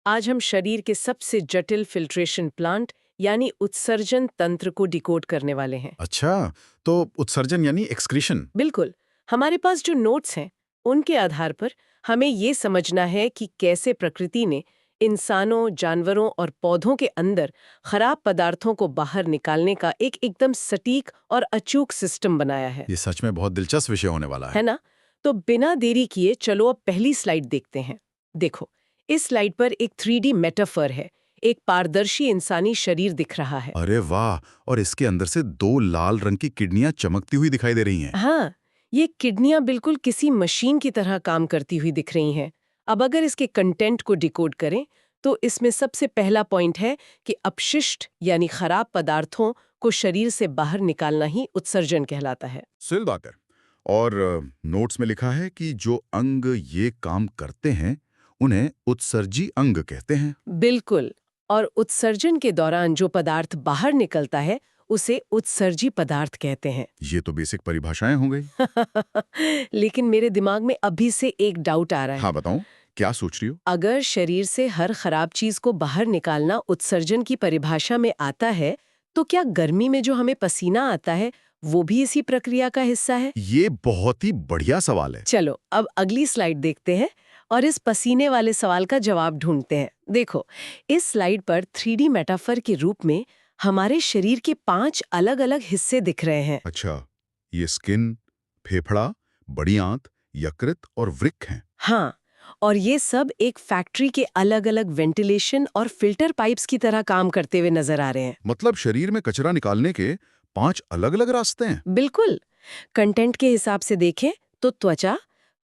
आज हम शरीर के सबसे जटिल फिल्ट्रेशन प्लांट यानी उत्सर्जन तंत्र को डिकोड करने वाले हैं। अच्छा, तो उत्सर्जन यानी एक्सक्रीशन। बिल्कुल। हमारे पास जो नोट्स हैं, उनके आधार पर हमें ये समझना है कि कैसे प्रकृति ने इंसानों, जानवरों और पौधों के अंदर खराब पदार्थों को बाहर निकालने का एक एकदम सटीक और अचूक सिस्टम बनाया है। ये सच में बहुत दिलचस्प विषय होने वाला है है। ना? तो बिना देरी किए चलो अब पहली स्लाइड देखते हैं। देखो, इस स्लाइड पर एक 3D मेटाफर है। एक पारदर्शी इंसानी शरीर दिख रहा है। अरे वाह! और इसके अंदर से दो लाल रंग की किडनियां चमकती हुई दिखाई दे रही हैं। हाँ, ये किडनियां बिल्कुल किसी मशीन की तरह काम करती हुई दिख रही हैं। अब अगर इसके कंटेंट को डिकोड करें, तो इसमें सबसे पहला पॉइंट है कि अपशिष्ट यानी खराब पदार्थों को शरीर से बाहर निकालना ही उत्सर्जन कहलाता है। सही बात है। और नोट्स में लिखा है कि जो अंग ये काम करते हैं, उन्हें उत्सर्जी अंग कहते हैं। बिल्कुल। और उत्सर्जन के दौरान जो पदार्थ बाहर निकलता है, उसे उत्सर्जी पदार्थ कहते हैं। ये तो बेसिक परिभाषाएं हो गई। लेकिन मेरे दिमाग में अभी से एक डाउट आ रहा है। हाँ, बताऊं? क्या सोच रही हो? अगर शरीर से हर खराब चीज को बाहर निकालना उत्सर्जन की परिभाषा में आता है, तो क्या गर्मी में जो हमें पसीना आता है, वो भी इसी प्रक्रिया का हिस्सा है? ये बहुत ही बढ़िया सवाल है। चलो अब अगली स्लाइड देखते हैं और इस पसीने वाले सवाल का जवाब ढूंढते हैं। देखो, इस स्लाइड पर 3D मेटाफर के रूप में हमारे शरीर के 5 अलग-अलग हिस्से दिख रहे हैं। अच्छा, ये स्किन, फेफड़ा, बड़ी आंत, यकृत और वृक्क हैं। हाँ, और ये सब एक फैक्ट्री के अलग-अलग वेंटिलेशन और फिल्टर पाइप्स की तरह काम करते हुए नजर आ रहे हैं। मतलब शरीर में कचरा निकालने के 5 अलग-अलग रास्ते हैं। बिल्कुल। कंटेंट के हिसाब से देखें तो त्वचा,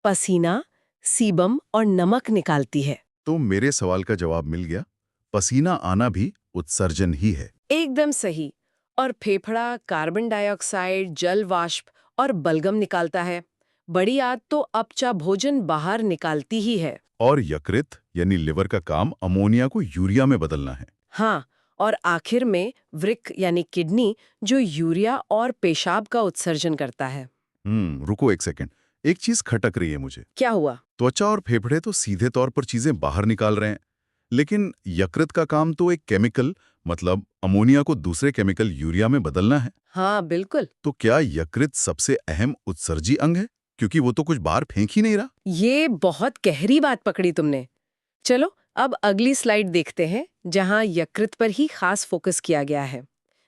पसीना, सीबम और नमक निकालती है। तो मेरे सवाल का जवाब मिल गया। पसीना आना भी उत्सर्जन ही है। एकदम सही। और फेफड़ा कार्बन डाइऑक्साइड, जल वाष्प और बलगम निकालता है। बड़ी आंत तो अपचा भोजन बाहर निकालती ही है। और यकृत यानी लिवर का काम अमोनिया को यूरिया में बदलना है। हाँ, और आखिर में वृक्क यानी किडनी जो यूरिया और पेशाब का उत्सर्जन करता है। रुको एक सेकंड। एक चीज खटक रही है मुझे। क्या हुआ? त्वचा और फेफड़े तो सीधे तौर पर चीजें बाहर निकाल रहे हैं, लेकिन यकृत का काम तो एक केमिकल, मतलब अमोनिया को दूसरे केमिकल यूरिया में बदलना है। हाँ, बिल्कुल। तो क्या यकृत सबसे अहम उत्सर्जी अंग है? क्योंकि वो तो कुछ बाहर फेंक ही नहीं रहा। ये बहुत गहरी बात पकड़ी तुमने। चलो अब अगली स्लाइड देखते हैं, जहां यकृत पर ही खास फोकस किया गया है।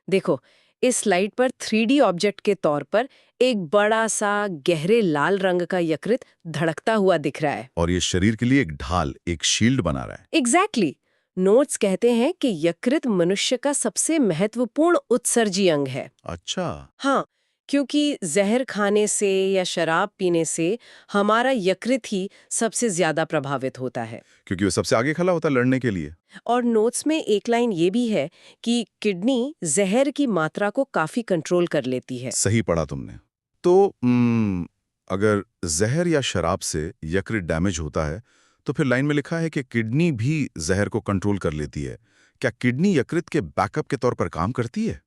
देखो, इस स्लाइड पर 3D ऑब्जेक्ट के तौर पर एक बड़ा सा गहरे लाल रंग का यकृत धड़कता हुआ दिख रहा है। और ये शरीर के लिए एक ढाल, एक शील्ड बना रहा है। एग्जैक्टली। नोट्स कहते हैं कि यकृत मनुष्य का सबसे महत्वपूर्ण उत्सर्जी अंग है। अच्छा। हाँ, क्योंकि जहर खाने से या शराब पीने से हमारा यकृत ही सबसे ज्यादा प्रभावित होता है। क्योंकि वो सबसे आगे खड़ा होता है लड़ने के लिए। और नोट्स में एक लाइन ये भी है कि किडनी जहर की मात्रा को काफी कंट्रोल कर लेती है। सही पढ़ा तुमने। तो अगर जहर या शराब से यकृत डैमेज होता है, तो फिर लाइन में लिखा है कि किडनी भी जहर को कंट्रोल कर लेती है। क्या किडनी यकृत के बैकअप के तौर पर काम करती है?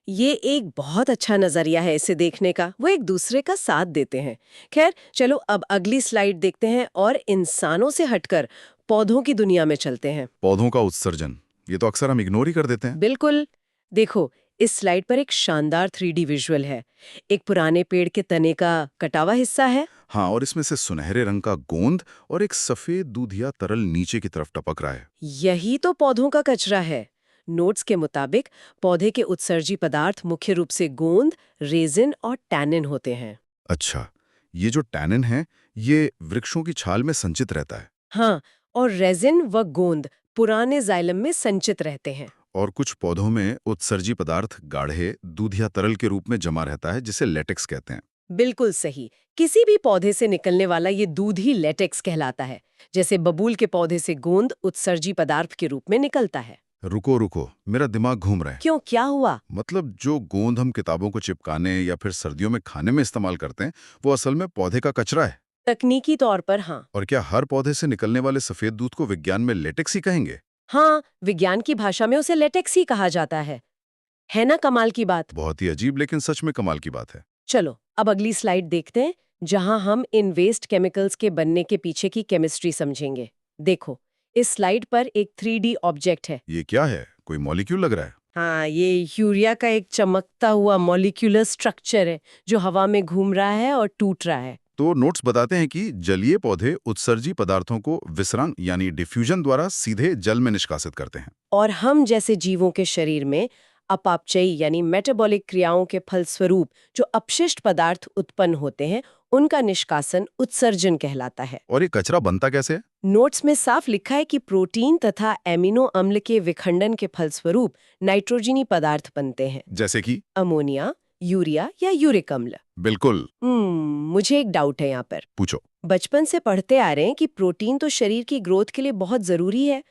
ये एक बहुत अच्छा नजरिया है इसे देखने का। वो एक दूसरे का साथ देते हैं। खैर, चलो अब अगली स्लाइड देखते हैं और इंसानों से हटकर पौधों की दुनिया में चलते हैं। पौधों का उत्सर्जन, ये तो अक्सर हम इग्नोर ही कर देते हैं। बिल्कुल। देखो, इस स्लाइड पर एक शानदार 3D विजुअल है। एक पुराने पेड़ के तने का कटा हुआ हिस्सा है। हाँ, और इसमें से सुनहरे रंग का गोंद और एक सफेद दूधिया तरल नीचे की तरफ टपक रहा है। यही तो पौधों का कचरा है। नोट्स के मुताबिक पौधे के उत्सर्जी पदार्थ मुख्य रूप से गोंद, रेजिन और टैनिन होते हैं। अच्छा, ये जो टैनिन है, ये वृक्षों की छाल में संचित रहता है। हाँ, और रेजिन व गोंद पुराने जाइलम में संचित रहते हैं। और कुछ पौधों में उत्सर्जी पदार्थ गाढ़े दूधिया तरल के रूप में जमा रहता है, जिसे लेटेक्स कहते हैं। बिल्कुल सही। किसी भी पौधे से निकलने वाला ये दूध ही लेटेक्स कहलाता है। जैसे बबूल के पौधे से गोंद उत्सर्जी पदार्थ के रूप में निकलता है। रुको रुको, मेरा दिमाग घूम रहा है। क्यों, क्या हुआ? मतलब जो गोंद हम किताबों को चिपकाने या फिर सर्दियों में खाने में इस्तेमाल करते हैं, वो असल में पौधे का कचरा है। तकनीकी तौर पर हाँ। और क्या हर पौधे से निकलने वाले सफेद दूध को विज्ञान में लेटेक्स ही कहेंगे? हाँ, विज्ञान की भाषा में उसे लेटेक्स ही कहा जाता है। है ना कमाल की बात? बहुत ही अजीब, लेकिन सच में कमाल की बात है। चलो अब अगली स्लाइड देखते हैं, जहां हम इन वेस्ट केमिकल्स के बनने के पीछे की केमिस्ट्री समझेंगे। देखो, इस स्लाइड पर एक 3D ऑब्जेक्ट है। ये क्या है? कोई मॉलिक्यूल लग रहा है। हाँ, ये यूरिया का एक चमकता हुआ मॉलिक्यूलर स्ट्रक्चर है जो हवा में घूम रहा है और टूट रहा है। तो नोट्स बताते हैं कि जलीय पौधे उत्सर्जी पदार्थों को विसरण यानी डिफ्यूजन द्वारा सीधे जल में निष्कासित करते हैं। और हम जैसे जीवों के शरीर में अपापचयी यानी मेटाबॉलिक क्रियाओं के फलस्वरूप जो अपशिष्ट पदार्थ उत्पन्न होते हैं, उनका निष्कासन उत्सर्जन कहलाता है। और ये कचरा बनता कैसे है? नोट्स में साफ लिखा है कि प्रोटीन तथा एमिनो अम्ल के विखंडन के फलस्वरूप नाइट्रोजनी पदार्थ बनते हैं, जैसे कि अमोनिया, यूरिया या यूरिक अम्ल। बिल्कुल। मुझे एक डाउट है यहाँ पर। पूछो। बचपन से पढ़ते आ रहे हैं कि प्रोटीन तो शरीर की ग्रोथ के लिए बहुत जरूरी है,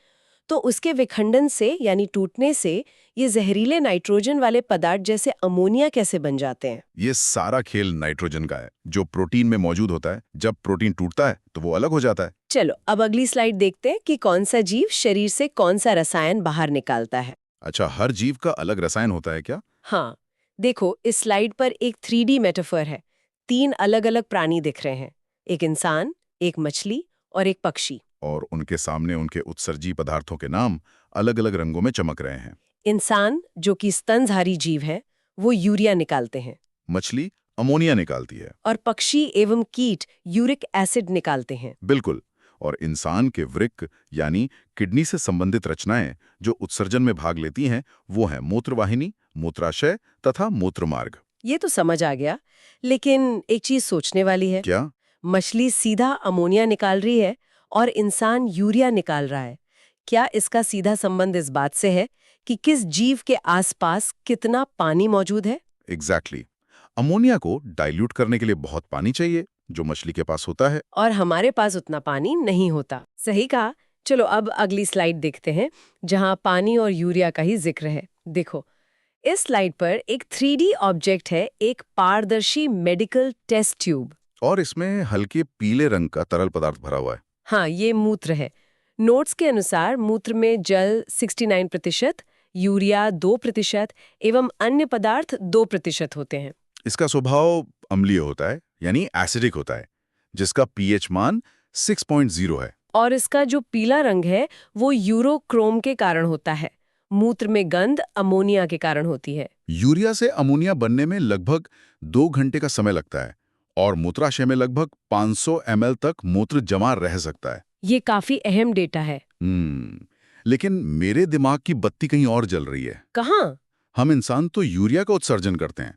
तो उसके विखंडन से यानी टूटने से ये जहरीले नाइट्रोजन वाले पदार्थ जैसे अमोनिया कैसे बन जाते हैं? ये सारा खेल नाइट्रोजन का है, जो प्रोटीन में मौजूद होता है। जब प्रोटीन टूटता है तो वो अलग हो जाता है। चलो अब अगली स्लाइड देखते हैं कि कौन सा जीव शरीर से कौन सा रसायन बाहर निकालता है। अच्छा, हर जीव का अलग रसायन होता है क्या? हाँ, देखो इस स्लाइड पर एक 3D मेटाफर है। 3 अलग-अलग प्राणी दिख रहे हैं, एक इंसान, एक मछली और एक पक्षी। और उनके सामने उनके उत्सर्जी पदार्थों के नाम अलग-अलग रंगों में चमक रहे हैं। इंसान, जो कि स्तनधारी जीव है, वो यूरिया निकालते हैं मछली अमोनिया निकालती है। और पक्षी एवं कीट यूरिक एसिड निकालते हैं। बिल्कुल। और इंसान के वृक्क यानी किडनी से संबंधित रचनाएं जो उत्सर्जन में भाग लेती हैं, वो हैं मूत्रवाहिनी, मूत्राशय तथा मूत्रमार्ग। ये तो समझ आ गया, लेकिन एक चीज सोचने वाली है। क्या? मछली सीधा अमोनिया निकाल रही है और इंसान यूरिया निकाल रहा है। क्या इसका सीधा संबंध इस बात से है कि किस जीव के आसपास कितना पानी मौजूद है? एग्जैक्टली। अमोनिया को डाइल्यूट करने के लिए बहुत पानी चाहिए, जो मछली के पास होता है। और हमारे पास उतना पानी नहीं होता। सही कहा। चलो अब अगली स्लाइड देखते हैं, जहां पानी और यूरिया का ही जिक्र है। देखो, इस स्लाइड पर एक 3D ऑब्जेक्ट है, एक पारदर्शी मेडिकल टेस्ट ट्यूब। और इसमें हल्के पीले रंग का तरल पदार्थ भरा हुआ है। हाँ, ये मूत्र है। नोट्स के अनुसार मूत्र में जल 69%, यूरिया 2% एवं अन्य पदार्थ 2% होते हैं। इसका स्वभाव अम्लीय होता है, यानी एसिडिक होता है, जिसका पीएच मान 6.0 है। और इसका जो पीला रंग है वो यूरोक्रोम के कारण होता है। मूत्र में गंध अमोनिया के कारण होती है। यूरिया से अमोनिया बनने में लगभग 2 घंटे का समय लगता है और मूत्राशय में लगभग 500 ml तक मूत्र जमा रह सकता है। ये काफी अहम डेटा है। लेकिन मेरे दिमाग की बत्ती कहीं और जल रही है। कहाँ? हम इंसान तो यूरिया का उत्सर्जन करते हैं,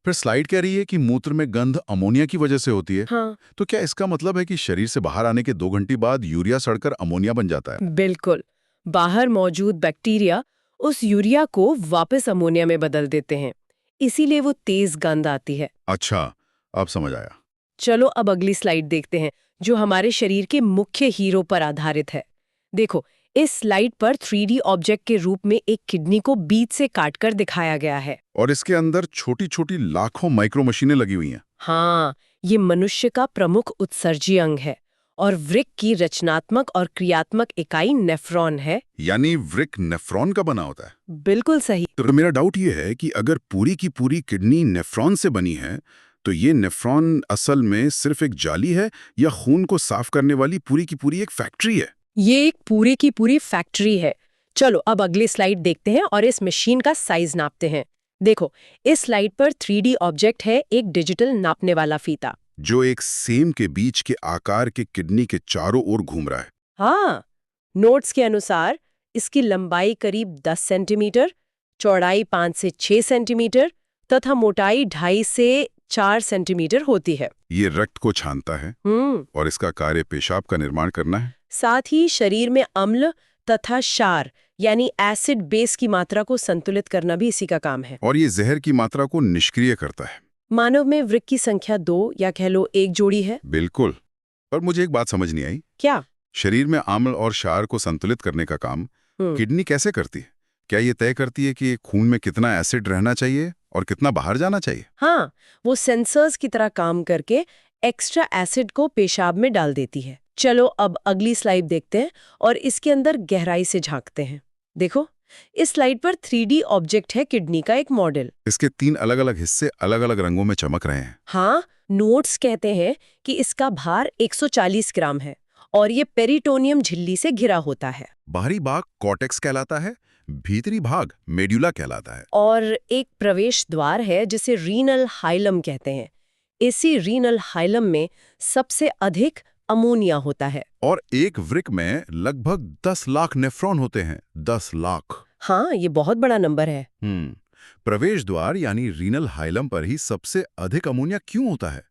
फिर स्लाइड कह रही है कि मूत्र में गंध अमोनिया की वजह से होती है। हाँ, तो क्या इसका मतलब है कि शरीर से बाहर आने के 2 घंटे बाद यूरिया सड़कर अमोनिया बन जाता है? बिल्कुल। बाहर मौजूद बैक्टीरिया उस यूरिया को वापस अमोनिया में बदल देते हैं, इसीलिए वो तेज गंध आती है। अच्छा, अब समझ आया। चलो अब अगली स्लाइड देखते हैं, जो हमारे शरीर के मुख्य हीरो पर आधारित है। देखो, इस स्लाइड पर 3D ऑब्जेक्ट के रूप में एक किडनी को बीच से काटकर दिखाया गया है। और इसके अंदर छोटी-छोटी लाखों माइक्रो मशीनें लगी हुई हैं। हाँ, ये मनुष्य का प्रमुख उत्सर्जी अंग है और वृक्क की रचनात्मक और क्रियात्मक इकाई नेफ्रॉन है। यानी वृक्क नेफ्रॉन का बना होता है। बिल्कुल सही। तो मेरा डाउट ये है कि अगर पूरी की पूरी किडनी नेफ्रॉन से बनी है, तो ये नेफ्रॉन असल में सिर्फ एक जाली है या खून को साफ करने वाली पूरी की पूरी एक फैक्ट्री है? ये एक पूरी की पूरी फैक्ट्री है। चलो अब अगली स्लाइड देखते हैं और इस मशीन का साइज नापते हैं। देखो, इस स्लाइड पर 3D ऑब्जेक्ट है, एक डिजिटल नापने वाला फीता, जो एक सेम के बीच के आकार के किडनी के चारों ओर घूम रहा है। हाँ, नोट्स के अनुसार इसकी लंबाई करीब 10 सेंटीमीटर, चौड़ाई 5 से 6 सेंटीमीटर तथा मोटाई 2.5 से 4 सेंटीमीटर होती है। ये रक्त को छानता है और इसका कार्य पेशाब का निर्माण करना है। साथ ही शरीर में अम्ल तथा क्षार यानी एसिड बेस की मात्रा को संतुलित करना भी इसी का काम है। और ये जहर की मात्रा को निष्क्रिय करता है। मानव में वृक्क की संख्या 2 या कह लो 1 जोड़ी है। बिल्कुल। पर मुझे एक बात समझ नहीं आई। क्या? शरीर में अम्ल और क्षार को संतुलित करने का काम किडनी कैसे करती है? क्या ये तय करती है कि खून में कितना एसिड रहना चाहिए और कितना बाहर जाना चाहिए? हाँ, वो सेंसर्स की तरह काम करके एक्स्ट्रा एसिड को पेशाब में डाल देती है। चलो अब अगली स्लाइड देखते हैं और इसके अंदर गहराई से झांकते हैं। देखो, इस स्लाइड पर 3D ऑब्जेक्ट है, किडनी का एक मॉडल। इसके 3 अलग-अलग हिस्से अलग-अलग रंगों में चमक रहे हैं। हाँ, नोट्स कहते हैं कि इसका भार 140 ग्राम है और ये पेरिटोनियम झिल्ली से घिरा होता है। बाहरी भाग कॉर्टेक्स कहलाता है, भीतरी भाग मेड्यूला कहलाता है। और एक प्रवेश द्वार है जिसे रीनल हाइलम कहते हैं। इसी रीनल हाइलम में सबसे अधिक अमोनिया होता है। और एक वृक्क में लगभग 10 लाख नेफ्रॉन होते हैं। 10 लाख। हाँ, ये बहुत बड़ा नंबर है। प्रवेश द्वार यानी रीनल हाइलम पर ही सबसे अधिक अमोनिया क्यों होता है?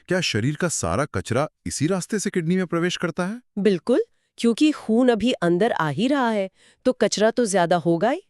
क्या शरीर का सारा कचरा इसी रास्ते से किडनी में प्रवेश करता है? बिल्कुल, क्योंकि खून अभी अंदर आ ही रहा है, तो कचरा तो ज्यादा होगा ही।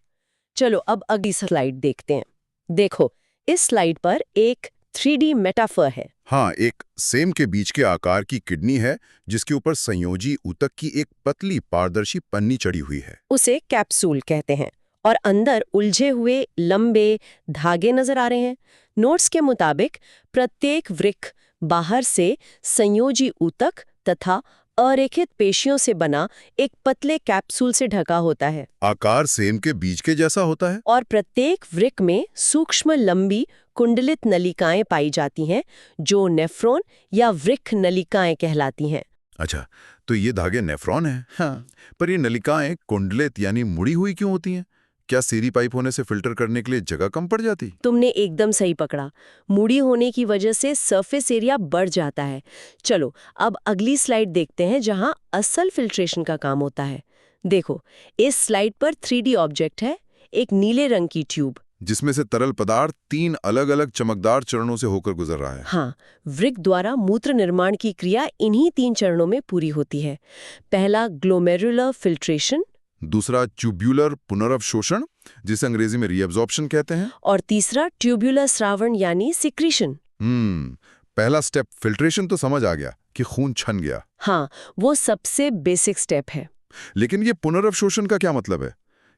चलो अब अगली स्लाइड देखते हैं। देखो, इस स्लाइड पर एक 3D मेटाफर है। हाँ, एक सेम के बीच के आकार की किडनी है जिसके ऊपर संयोजी ऊतक की एक पतली पारदर्शी पन्नी चढ़ी हुई है। उसे कैप्सूल कहते हैं और अंदर उलझे हुए लंबे धागे नजर आ रहे हैं। नोट्स के मुताबिक प्रत्येक वृक्क बाहर से संयोजी ऊतक तथा अरेखित पेशियों से बना एक पतले कैप्सूल से ढका होता है आकार सेम के बीज के जैसा होता है। और प्रत्येक वृक्क में सूक्ष्म लंबी कुंडलित नलिकाएं पाई जाती हैं जो नेफ्रॉन या वृक्क नलिकाएं कहलाती हैं। अच्छा, तो ये धागे नेफ्रॉन हैं। हाँ, पर ये नलिकाएं कुंडलित यानी मुड़ी हुई क्यों होती हैं? क्या सीरी पाइप होने से फिल्टर करने के लिए जगह कम पड़ जाती? तुमने एकदम सही पकड़ा। मुड़ी होने की वजह से सरफेस एरिया बढ़ जाता है। चलो अब अगली स्लाइड देखते हैं जहां असल फिल्ट्रेशन का काम होता है। देखो, इस स्लाइड पर 3D ऑब्जेक्ट है, एक नीले रंग की ट्यूब जिसमें से तरल पदार्थ 3 अलग-अलग चमकदार चरणों से होकर गुजर रहा है। हाँ, वृक्क द्वारा मूत्र निर्माण की क्रिया इन्हीं 3 चरणों में पूरी होती है। पहला ग्लोमेरुलर फिल्ट्रेशन, दूसरा ट्यूब्यूलर पुनर्अवशोषण जिसे अंग्रेजी में रीअब्जॉर्प्शन कहते हैं, और तीसरा ट्यूब्युलर स्रावण यानी सिक्रीशन। पहला स्टेप फिल्ट्रेशन तो समझ आ गया कि खून छन गया। हाँ, वो सबसे बेसिक स्टेप है। लेकिन ये पुनर्अवशोषण का क्या मतलब है?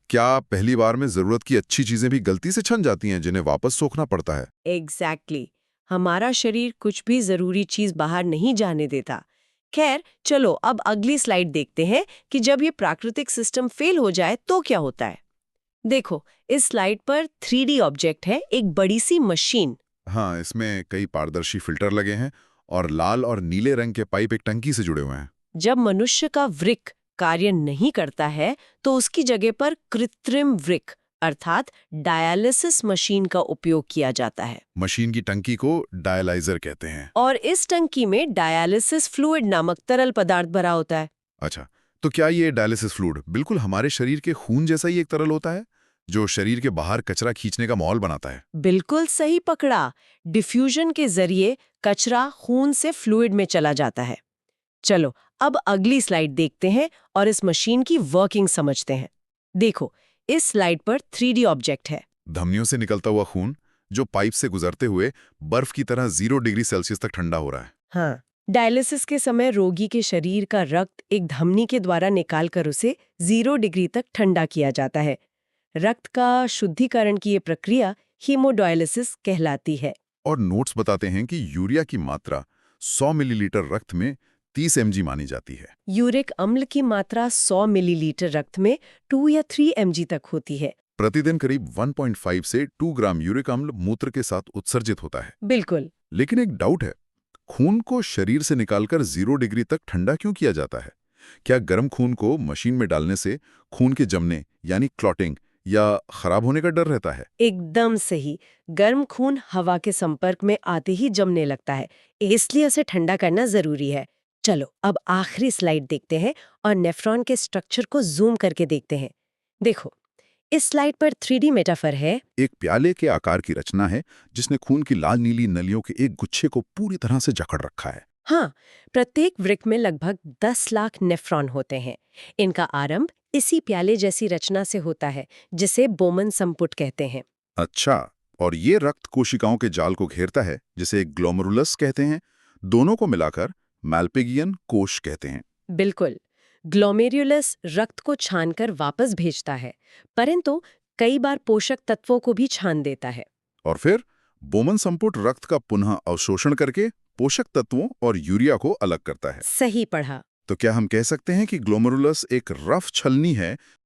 क्या पहली बार में जरूरत की अच्छी चीजें भी गलती से छन जाती हैं जिन्हें वापस सोखना पड़ता है? एग्जैक्टली। हमारा शरीर कुछ भी जरूरी चीज बाहर नहीं जाने देता। खैर, चलो अब अगली स्लाइड देखते हैं कि जब ये प्राकृतिक सिस्टम फेल हो जाए तो क्या होता है। देखो, इस स्लाइड पर 3D ऑब्जेक्ट है, एक बड़ी सी मशीन। हाँ, इसमें कई पारदर्शी फिल्टर लगे हैं और लाल और नीले रंग के पाइप एक टंकी से जुड़े हुए हैं। जब मनुष्य का वृक्क कार्य नहीं करता है तो उसकी जगह पर कृत्रिम वृक्क अर्थात डायलिसिस मशीन का उपयोग किया जाता है। मशीन की टंकी को डायलाइजर कहते हैं। और इस टंकी में डायलिसिस फ्लूइड नामक तरल पदार्थ भरा होता है। अच्छा, तो क्या ये डायलिसिस फ्लूइड बिल्कुल हमारे शरीर के खून जैसा ही एक तरल होता है जो शरीर के बाहर कचरा खींचने का माहौल बनाता है? बिल्कुल सही पकड़ा। डिफ्यूजन के जरिए कचरा खून से फ्लूइड में चला जाता है। चलो अब अगली स्लाइड देखते हैं और इस मशीन की वर्किंग समझते हैं। देखो, इस स्लाइड पर 3D ऑब्जेक्ट है। धमनियों से निकलता हुआ खून जो पाइप से गुजरते हुए बर्फ की तरह 0 डिग्री सेल्सियस तक ठंडा हो रहा है। हाँ, डायलिसिस के समय रोगी के शरीर का रक्त एक धमनी के द्वारा निकालकर उसे 0 डिग्री तक ठंडा किया जाता है। रक्त का शुद्धिकरण की ये प्रक्रिया हीमोडायलिसिस कहलाती है। और नोट्स बताते हैं कि यूरिया की मात्रा 100 मिलीलीटर रक्त में 30 mg मानी जाती है। यूरिक अम्ल की मात्रा 100 मिलीलीटर रक्त में 2 या 3 mg तक होती है। प्रतिदिन करीब 1.5 से 2 ग्राम यूरिक अम्ल मूत्र के साथ उत्सर्जित होता है। बिल्कुल। लेकिन एक डाउट है, खून को शरीर से निकालकर 0 डिग्री तक ठंडा क्यों किया जाता है? क्या गर्म खून को मशीन में डालने से खून के जमने यानी क्लॉटिंग या खराब होने का डर रहता है? एकदम सही। गर्म खून हवा के संपर्क में आते ही जमने लगता है, इसलिए उसे ठंडा करना जरूरी है। चलो अब आखिरी स्लाइड देखते हैं और नेफ्रॉन के स्ट्रक्चर को जूम करके देखते हैं। देखो, इस स्लाइड पर 3D मेटाफर है। एक प्याले के आकार की रचना है जिसने खून की लाल नीली नलियों के एक गुच्छे को पूरी तरह से जकड़ रखा है। हाँ, प्रत्येक वृक्क में लगभग 10 लाख नेफ्रॉन होते हैं। इनका आरंभ इसी प्याले जैसी रचना से होता है जिसे बोमन संपुट कहते हैं। अच्छा, और ये रक्त कोशिकाओं के जाल को घेरता है जिसे ग्लोमेरुलस कहते हैं। दोनों को मिलाकर मैल्पिगियन कोश कहते हैं। बिल्कुल। ग्लोमेरुलस रक्त को छानकर वापस भेजता है, परंतु कई बार पोषक तत्वों को भी छान देता है। और फिर बोमन संपुट रक्त का पुनः अवशोषण करके पोषक तत्वों और यूरिया को अलग करता है। सही पढ़ा। तो क्या हम कह सकते हैं कि ग्लोमेरुलस एक रफ छलनी है